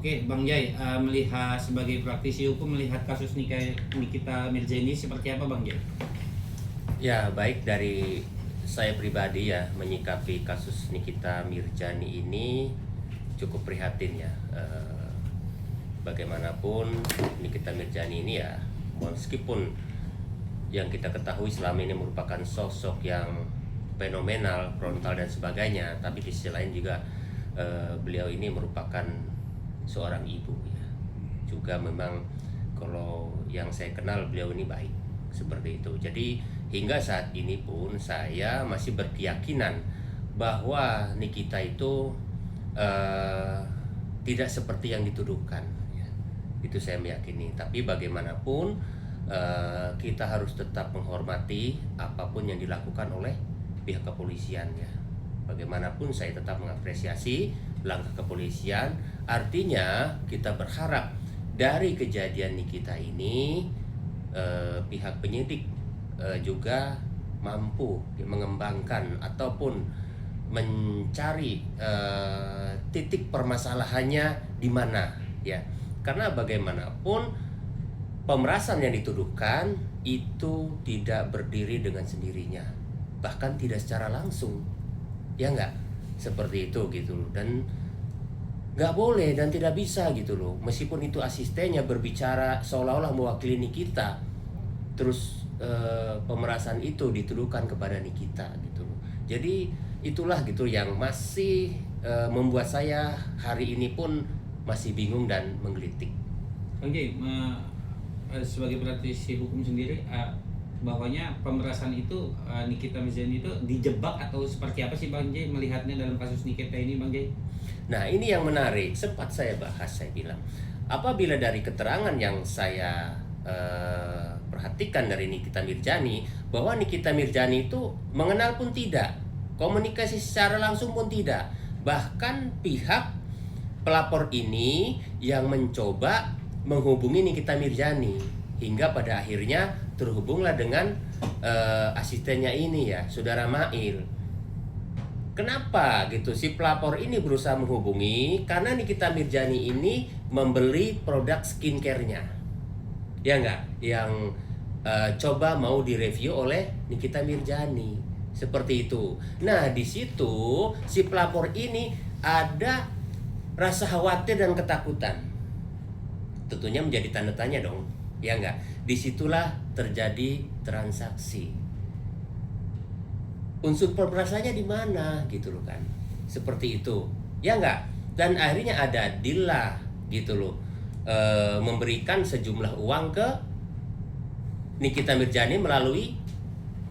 Oke, Bang Jai, melihat sebagai praktisi hukum melihat kasus Nikita Mirzani seperti apa, Bang Jai? Ya, baik dari saya pribadi ya menyikapi kasus Nikita Mirzani ini cukup prihatin ya. Bagaimanapun Nikita Mirzani ini ya meskipun yang kita ketahui selama ini merupakan sosok yang fenomenal, frontal dan sebagainya, tapi di sisi lain juga beliau ini merupakan seorang ibu ya. Juga memang kalau yang saya kenal beliau ini baik seperti itu. Jadi hingga saat ini pun saya masih berkeyakinan bahwa Nikita itu tidak seperti yang dituduhkan ya. Itu saya meyakini. Tapi bagaimanapun kita harus tetap menghormati apapun yang dilakukan oleh pihak kepolisian ya. Bagaimanapun saya tetap mengapresiasi langkah kepolisian. Artinya kita berharap dari kejadian Nikita ini pihak penyidik juga mampu mengembangkan ataupun mencari titik permasalahannya di mana ya. Karena bagaimanapun pemerasan yang dituduhkan itu tidak berdiri dengan sendirinya, bahkan tidak secara langsung, ya nggak? Seperti itu gitu loh. Dan nggak boleh dan tidak bisa gitu loh, meskipun itu asistennya berbicara seolah-olah mewakili Nikita, terus pemerasan itu dituduhkan kepada Nikita gitu loh. Jadi itulah gitu yang masih membuat saya hari ini pun masih bingung dan menggelitik. Bang Jai, sebagai praktisi hukum sendiri, bahwanya pemerasan itu Nikita Mirzani itu dijebak atau seperti apa sih, Bang Jai, melihatnya dalam kasus Nikita ini, Bang Jai? Nah, ini yang menarik, sempat saya bahas, saya bilang apabila dari keterangan yang saya perhatikan dari Nikita Mirzani, bahwa Nikita Mirzani itu mengenal pun tidak, komunikasi secara langsung pun tidak, bahkan pihak pelapor ini yang mencoba menghubungi Nikita Mirzani hingga pada akhirnya terhubunglah dengan asistennya ini ya, saudara Mail. Kenapa gitu si pelapor ini berusaha menghubungi? Karena Nikita Mirzani ini membeli produk skincare-nya, ya enggak? Yang coba mau direview oleh Nikita Mirzani, seperti itu. Nah, di situ si pelapor ini ada rasa khawatir dan ketakutan. Tentunya menjadi tanda tanya dong, ya enggak? Disitulah terjadi transaksi. Unsur pemerasannya di mana gitu loh kan, seperti itu, ya enggak? Dan akhirnya ada deal lah gitu loh, memberikan sejumlah uang ke Nikita Mirzani melalui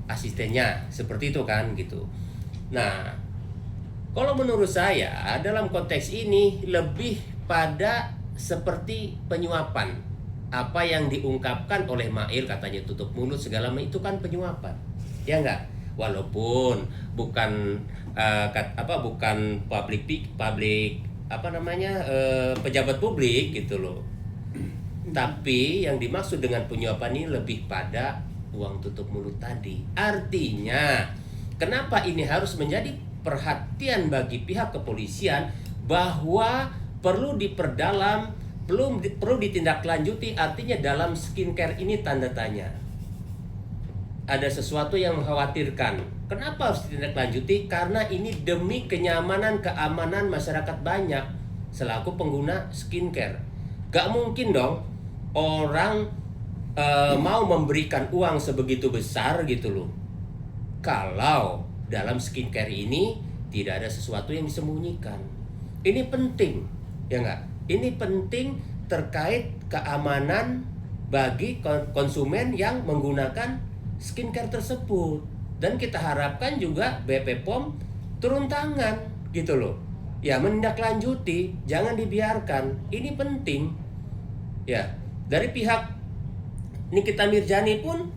asistennya, seperti itu kan gitu. Nah, kalau menurut saya dalam konteks ini lebih pada seperti penyuapan. Apa yang diungkapkan oleh Mail, katanya tutup mulut segala macam, itu kan penyuapan, ya enggak? Walaupun bukan bukan publik pejabat publik gitu loh. Tapi yang dimaksud dengan penyuapan ini lebih pada uang tutup mulut tadi. Artinya, kenapa ini harus menjadi perhatian bagi pihak kepolisian bahwa perlu diperdalam, perlu ditindaklanjuti. Artinya dalam skincare ini tanda tanya. Ada sesuatu yang mengkhawatirkan. Kenapa harus ditindaklanjuti? Karena ini demi kenyamanan, keamanan masyarakat banyak selaku pengguna skincare. Gak mungkin dong orang mau memberikan uang sebegitu besar gitu loh, kalau dalam skincare ini tidak ada sesuatu yang disembunyikan. Ini penting, ya enggak? Ini penting terkait keamanan bagi konsumen yang menggunakan skincare tersebut. Dan kita harapkan juga BP POM turun tangan gitu loh, ya, menindaklanjuti, jangan dibiarkan. Ini penting ya. Dari pihak Nikita Mirzani pun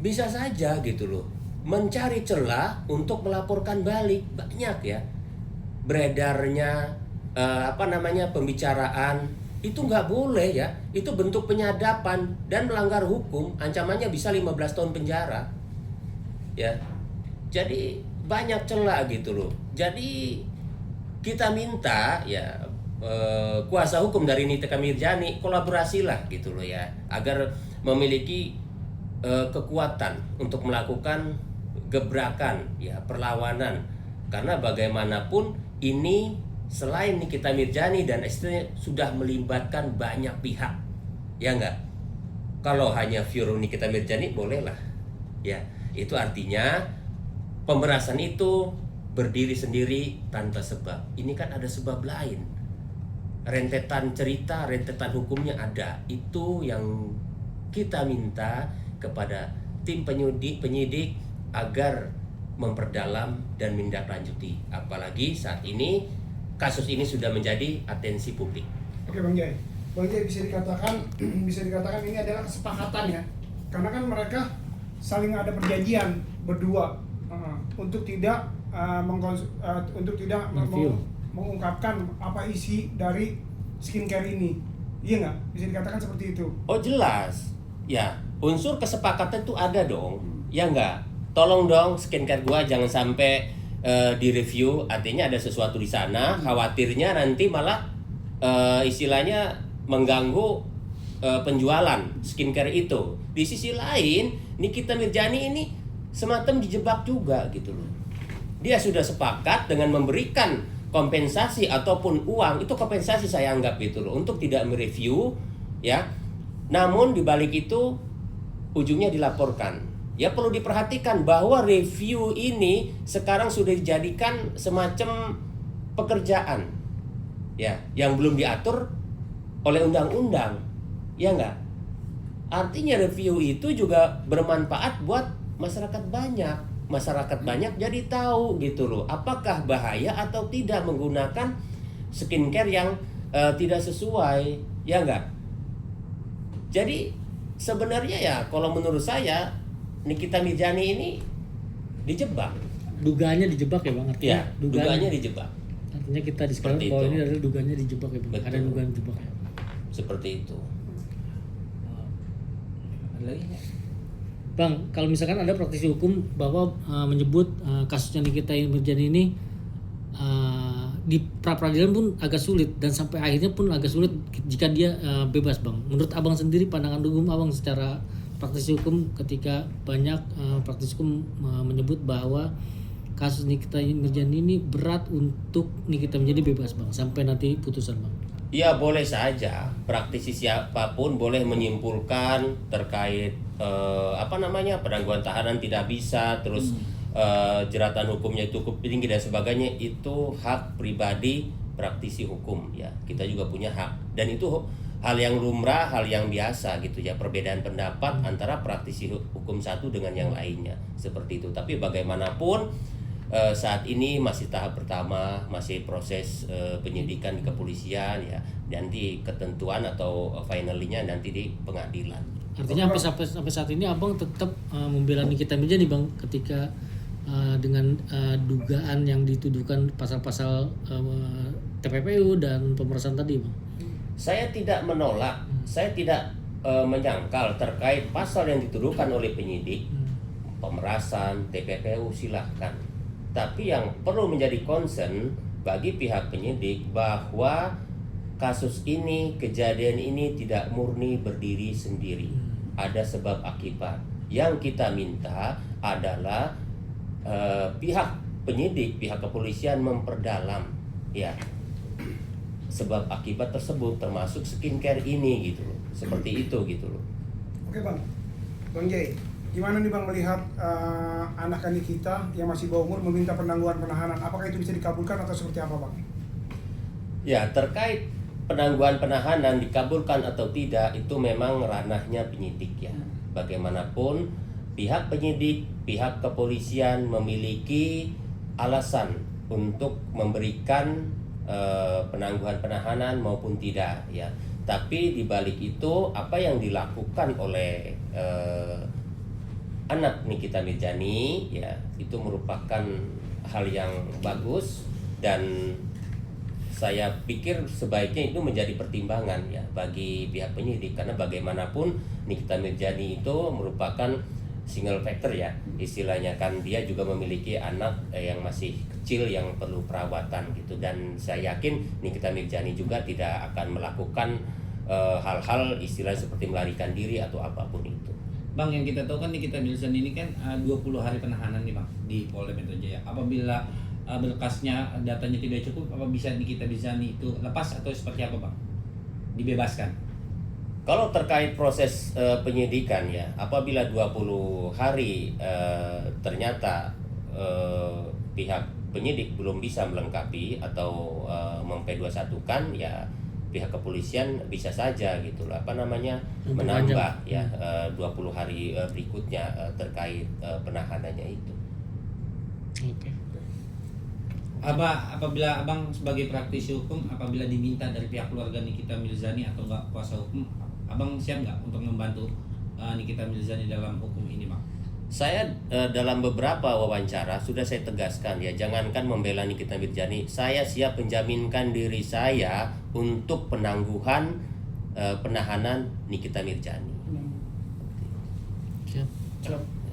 bisa saja gitu loh mencari celah untuk melaporkan balik. Banyak ya beredarnya pembicaraan itu nggak boleh ya. Itu bentuk penyadapan dan melanggar hukum, ancamannya bisa 15 tahun penjara ya. Jadi banyak celah gitu loh. Jadi kita minta ya kuasa hukum dari Nikita Mirzani kolaborasilah gitu loh ya, agar memiliki kekuatan untuk melakukan gebrakan ya, perlawanan, karena bagaimanapun ini selain Nikita Mirzani dan istrinya sudah melibatkan banyak pihak, ya enggak? Kalau hanya Vero Nikita Mirzani bolehlah, ya itu artinya pemerasan itu berdiri sendiri tanpa sebab. Ini kan ada sebab lain, rentetan cerita, rentetan hukumnya ada. Itu yang kita minta kepada tim penyidik agar memperdalam dan menindaklanjuti. Apalagi saat ini kasus ini sudah menjadi atensi publik. Oke Bang Jai, bisa dikatakan ini adalah kesepakatan ya, karena kan mereka saling ada perjanjian berdua untuk tidak mengungkapkan apa isi dari skincare ini, iya nggak? Bisa dikatakan seperti itu? Oh jelas, ya unsur kesepakatan itu ada dong, ya nggak? Tolong dong skincare gua jangan sampai direview, artinya ada sesuatu di sana, khawatirnya nanti malah istilahnya mengganggu penjualan skincare itu. Di sisi lain, Nikita Mirzani ini semacam dijebak juga gitu loh. Dia sudah sepakat dengan memberikan kompensasi ataupun uang, itu kompensasi saya anggap itu loh, untuk tidak mereview ya. Namun di balik itu ujungnya dilaporkan. Ya perlu diperhatikan bahwa review ini sekarang sudah dijadikan semacam pekerjaan ya, yang belum diatur oleh undang-undang, ya enggak? Artinya review itu juga bermanfaat buat masyarakat banyak. Masyarakat banyak jadi tahu gitu loh, apakah bahaya atau tidak menggunakan skincare yang tidak sesuai, ya enggak? Jadi sebenarnya ya kalau menurut saya Nikita Mirzani ini dijebak. Dugaannya dijebak ya Bang? Ya, dugaannya dijebak. Artinya kita disebut bahwa ini adalah dugaannya dijebak ya Bang? Betul. Ada dugaan dijebak ya? Seperti itu. Ada lagi nggak? Bang, kalau misalkan ada praktisi hukum bahwa menyebut kasusnya Nikita Mirzani ini di pra-peradilan pun agak sulit dan sampai akhirnya pun agak sulit jika dia bebas Bang. Menurut Abang sendiri, pandangan hukum Abang secara praktisi hukum ketika banyak praktisi hukum menyebut bahwa kasus Nikita Mirzani ini berat untuk Nikita menjadi bebas Bang sampai nanti putusan Bang. Ya boleh saja, praktisi siapapun boleh menyimpulkan terkait penangguhan tahanan tidak bisa, terus jeratan hukumnya cukup tinggi dan sebagainya. Itu hak pribadi praktisi hukum ya, kita juga punya hak, dan itu hal yang lumrah, hal yang biasa gitu ya, perbedaan pendapat antara praktisi hukum satu dengan yang lainnya seperti itu. Tapi bagaimanapun saat ini masih tahap pertama, masih proses penyidikan di kepolisian ya, nanti ketentuan atau finalnya nanti di pengadilan. Artinya sampai saat ini Abang tetap membela Nikita Mirzani Bang ketika dengan dugaan yang dituduhkan pasal-pasal TPPU dan pemerasan tadi Bang. Saya tidak menolak, saya tidak menyangkal terkait pasal yang dituduhkan oleh penyidik, pemerasan, TPPU silahkan. Tapi yang perlu menjadi concern bagi pihak penyidik bahwa kasus ini, kejadian ini tidak murni berdiri sendiri. Ada sebab akibat. Yang kita minta adalah pihak penyidik, pihak kepolisian memperdalam ya sebab akibat tersebut, termasuk skincare ini gitu loh. Seperti itu gitu loh. Oke Bang Jai, gimana nih Bang melihat anak Nikita yang masih bawah umur meminta penangguhan penahanan? Apakah itu bisa dikabulkan atau seperti apa Bang? Ya, terkait penangguhan penahanan dikabulkan atau tidak itu memang ranahnya penyidik ya. Bagaimanapun pihak penyidik, pihak kepolisian memiliki alasan untuk memberikan penangguhan penahanan maupun tidak ya. Tapi di balik itu apa yang dilakukan oleh anak Nikita Mirzani ya, itu merupakan hal yang bagus, dan saya pikir sebaiknya itu menjadi pertimbangan ya bagi pihak penyidik, karena bagaimanapun Nikita Mirzani itu merupakan single factor ya istilahnya, kan dia juga memiliki anak yang masih kecil yang perlu perawatan gitu, dan saya yakin Nikita Mirzani juga tidak akan melakukan hal-hal istilah seperti melarikan diri atau apapun itu. Bang, yang kita tahu kan Nikita Mirzani ini kan 20 hari penahanan nih Bang di Polda Metro Jaya. Apabila berkasnya datanya tidak cukup, apa bisa Nikita Mirzani itu lepas atau seperti apa Bang? Dibebaskan? Kalau terkait proses penyidikan ya, apabila 20 hari ternyata pihak penyidik belum bisa melengkapi atau mem-P21-kan, ya pihak kepolisian bisa saja gitu lah, menambah ya 20 hari berikutnya terkait penahanannya itu. Oke. Apabila Abang sebagai praktisi hukum, apabila diminta dari pihak keluarga Nikita Mirzani atau enggak kuasa hukum, Abang siap nggak untuk membantu Nikita Mirzani dalam hukum ini Bang? Saya dalam beberapa wawancara sudah saya tegaskan ya, jangankan membela Nikita Mirzani, saya siap menjaminkan diri saya untuk penangguhan penahanan Nikita Mirzani. Siap. Siap.